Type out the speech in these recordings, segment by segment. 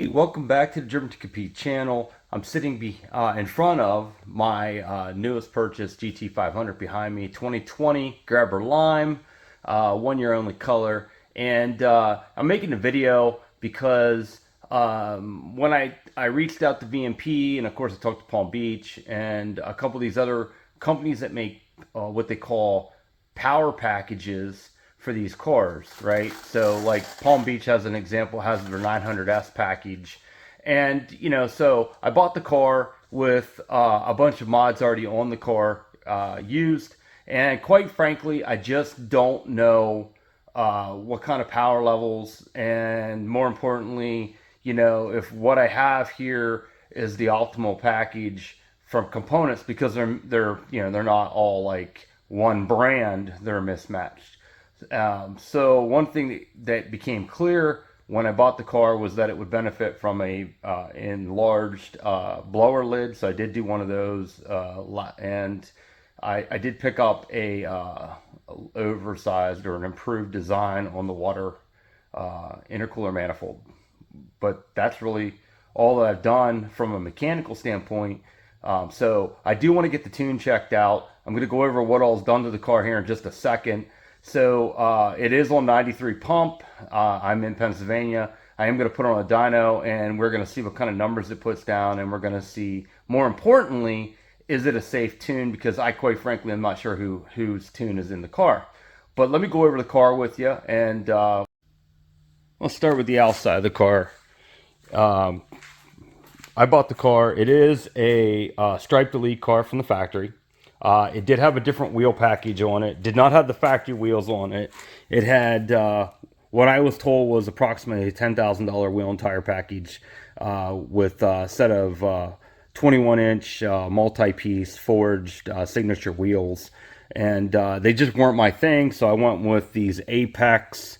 Hey, welcome back to the Driven to Compete channel. I'm sitting in front of my newest purchase, GT500, behind me, 2020 Grabber Lime, 1 year only color. And I'm making a video because when I reached out to VMP, and of course I talked to Palm Beach and a couple of these other companies that make what they call power packages for these cars, right? So like Palm Beach has an example, has their 900S package. And, so I bought the car with a bunch of mods already on the car used. And quite frankly, I just don't know what kind of power levels, and more importantly, if what I have here is the optimal package from components, because they're not all like one brand, they're mismatched. So one thing that became clear when I bought the car was that it would benefit from a enlarged blower lid. So I did do one of those, and I did pick up a oversized or an improved design on the water intercooler manifold. But that's really all that I've done from a mechanical standpoint. So I do want to get the tune checked out. I'm going to go over what all's done to the car here in just a second. So it is on 93 pump. I'm in Pennsylvania. I am going to put on a dyno, and we're going to see what kind of numbers it puts down, and we're going to see, more importantly, is it a safe tune? Because I, quite frankly, I'm not sure whose tune is in the car. But let me go over the car with you, and let's start with the outside of the car. Um, I bought the car. It is a striped elite car from the factory. It did have a different wheel package on it. Did not have the factory wheels on it. It had what I was told was approximately a $10,000 wheel and tire package with a set of 21-inch multi-piece forged signature wheels. And they just weren't my thing, so I went with these Apex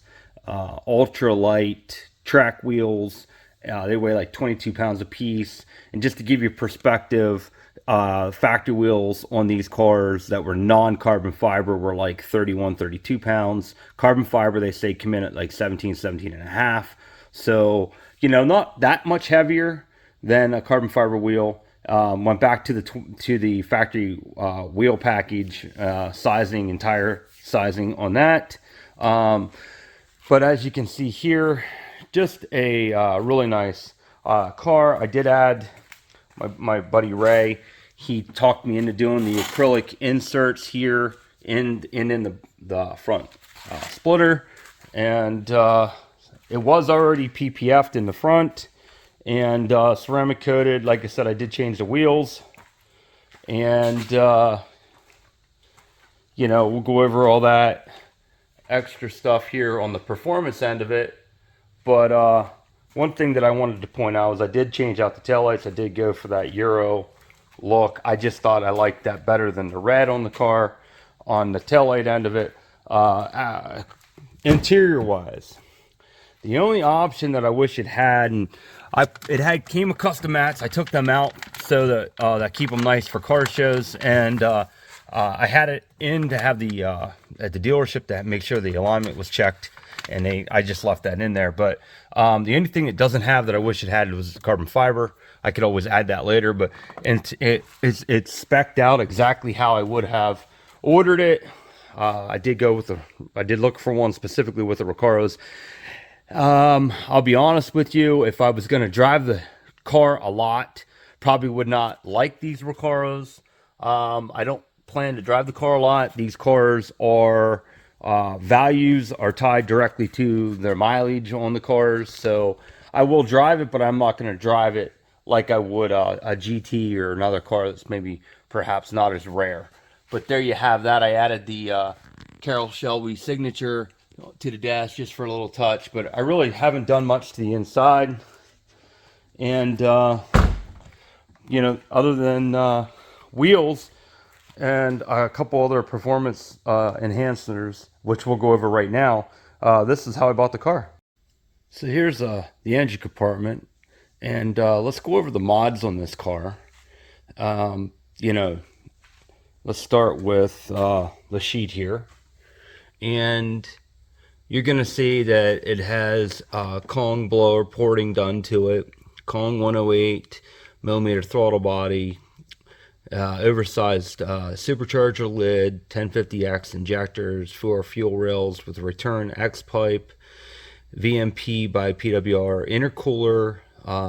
ultralight track wheels. They weigh like 22 pounds a piece. And just to give you perspective, factory wheels on these cars that were non-carbon fiber were like 31, 32 pounds. Carbon fiber, they say, come in at like 17, 17 and a half. So, not that much heavier than a carbon fiber wheel. Went back to the factory wheel package sizing, entire sizing on that. But as you can see here, just a really nice car. I did add my buddy Ray. He talked me into doing the acrylic inserts here in the front splitter, and it was already PPF'd in the front and ceramic coated. Like I said, I did change the wheels, and we'll go over all that extra stuff here on the performance end of it. But one thing that I wanted to point out is I did change out the taillights. I did go for that Euro look. I just thought I liked that better than the red on the car, on the taillight end of it. Interior wise, the only option that I wish it had, and it came with custom mats. I took them out so that keep them nice for car shows, and I had it in to have the at the dealership to make sure the alignment was checked, and I just left that in there. But the only thing it doesn't have that I wish it had was carbon fiber. I could always add that later, but it's spec'd out exactly how I would have ordered it. I did look for one specifically with the Recaros. I'll be honest with you, if I was going to drive the car a lot, probably would not like these Recaros. I don't plan to drive the car a lot. These cars are values are tied directly to their mileage on the cars, so I will drive it, but I'm not going to drive it like I would a GT or another car that's maybe perhaps not as rare. But there you have that. I added the Carroll Shelby signature to the dash just for a little touch, but I really haven't done much to the inside. And other than wheels and a couple other performance enhancers, which we'll go over right now, this is how I bought the car. So here's the engine compartment, and let's go over the mods on this car. Let's start with the sheet here, and you're going to see that it has Kong blower porting done to it, Kong 108 millimeter throttle body, oversized supercharger lid, 1050X injectors, 4 fuel rails with return X pipe, VMP by PWR intercooler,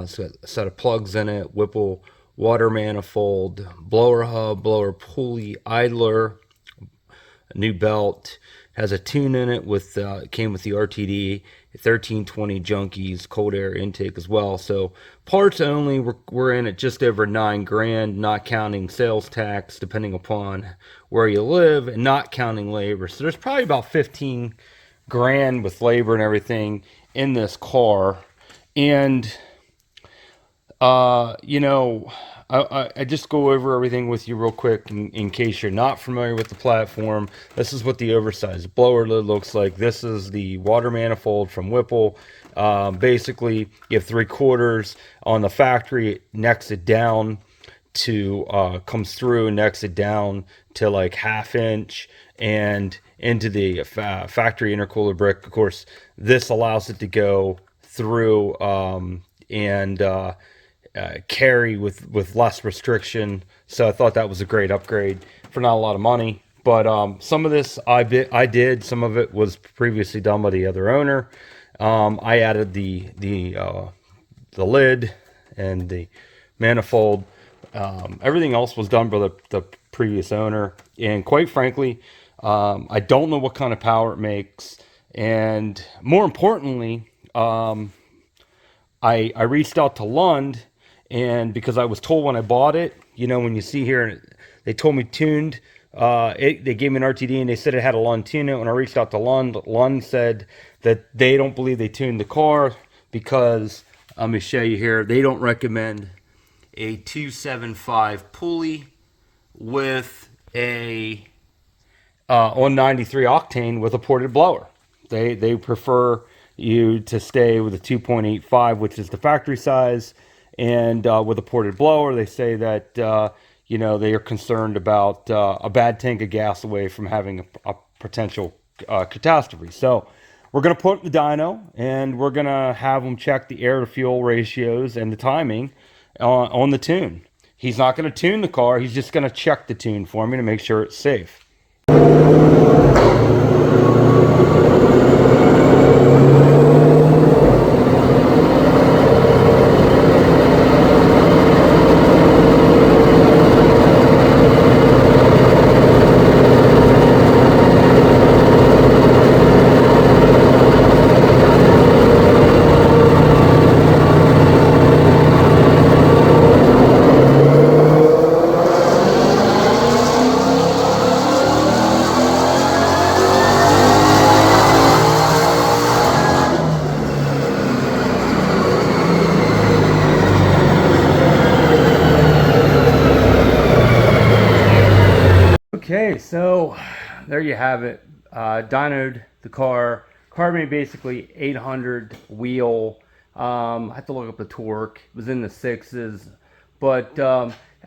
so a set of plugs in it, Whipple water manifold, blower hub, blower pulley, idler, a new belt, has a tune in it with came with the RTD 1320 Junkies cold air intake as well. So parts only, we're in at just over $9,000, not counting sales tax depending upon where you live, and not counting labor. So there's probably about 15 grand with labor and everything in this car. And you know, I just go over everything with you real quick in case you're not familiar with the platform. This is what the oversized blower lid looks like. This is the water manifold from Whipple. Basically, you have 3/4 on the factory. It necks it down to comes through and necks it down to like 1/2 inch and into the factory intercooler brick. Of course, this allows it to go through and carry with less restriction. So I thought that was a great upgrade for not a lot of money. But some of this I did. Some of it was previously done by the other owner. I added the lid and the manifold. Everything else was done by the previous owner. And quite frankly, I don't know what kind of power it makes. And more importantly, I reached out to Lund, and because I was told when I bought it, you know, when you see here, they told me tuned. They gave me an RTD and they said it had a Lund tune it. When I reached out to Lund, Lund said that they don't believe they tuned the car because, let me show you here, they don't recommend a 275 pulley with a on 93 octane with a ported blower. They prefer you to stay with a 2.85, which is the factory size, and with a ported blower. They say that you know, they are concerned about a bad tank of gas away from having a potential catastrophe. So we're going to put the dyno, and we're going to have them check the air to fuel ratios and the timing on the tune. He's not going to tune the car. He's just going to check the tune for me to make sure it's safe. Okay, so there you have it. Dynoed the car. Car made basically 800 wheel. I have to look up the torque. It was in the 6s, but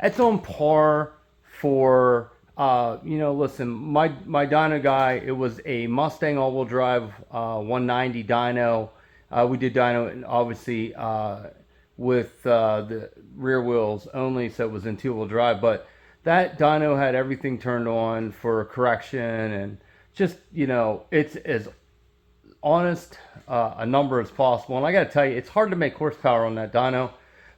it's on par for you know. Listen, my dyno guy. It was a Mustang all-wheel drive 190 dyno. We did dyno, and obviously with the rear wheels only, so it was in 2-wheel drive, but that dyno had everything turned on for correction, and just, you know, it's as honest a number as possible. And I got to tell you, it's hard to make horsepower on that dyno.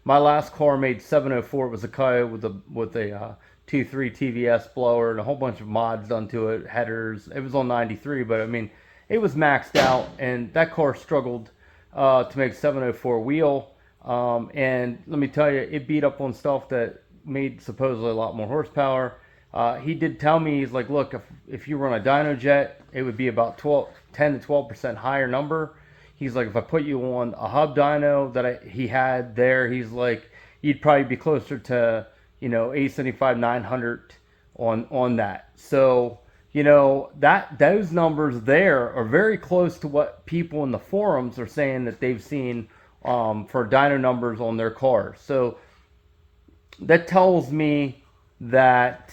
My last car made 704. It was a Coyote with a 2.3 TVS blower and a whole bunch of mods done to it, headers. It was on 93, but I mean, it was maxed out, and that car struggled to make 704 wheel. And let me tell you, it beat up on stuff that made supposedly a lot more horsepower. He did tell me, he's like, look, if you run a dyno jet, it would be about 10 to 12% higher number. He's like, if I put you on a hub dyno that he had there, he's like, you'd probably be closer to, you know, 875, 900 on that. So, you know, those numbers there are very close to what people in the forums are saying that they've seen for dyno numbers on their cars. So that tells me that,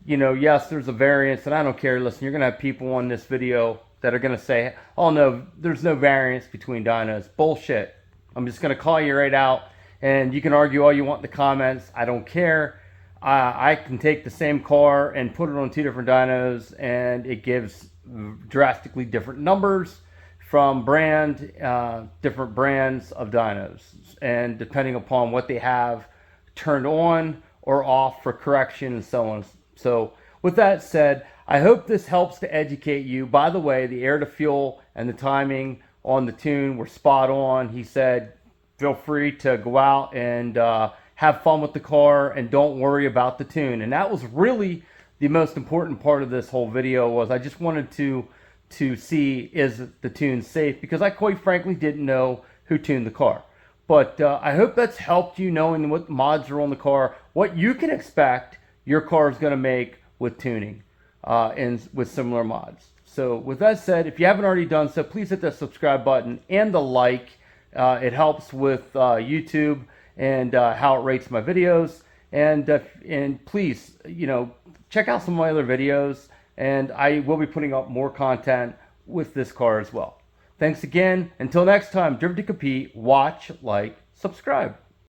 you know, yes, there's a variance, and I don't care. Listen, you're going to have people on this video that are going to say, oh no, there's no variance between dynos. Bullshit. I'm just going to call you right out, and you can argue all you want in the comments. I don't care. I can take the same car and put it on two different dynos, and it gives drastically different numbers from different brands of dynos, and depending upon what they have turned on or off for correction and so on. So with that said, I hope this helps to educate you. By the way, the air to fuel and the timing on the tune were spot on. He said, feel free to go out and have fun with the car and don't worry about the tune. And that was really the most important part of this whole video. Was I just wanted to see, is the tune safe, because I quite frankly didn't know who tuned the car. But I hope that's helped you, knowing what mods are on the car, what you can expect your car is going to make with tuning and with similar mods. So with that said, if you haven't already done so, please hit that subscribe button and the like. It helps with YouTube and how it rates my videos. And please, check out some of my other videos, and I will be putting up more content with this car as well. Thanks again. Until next time, Driven to Compete, watch, like, subscribe.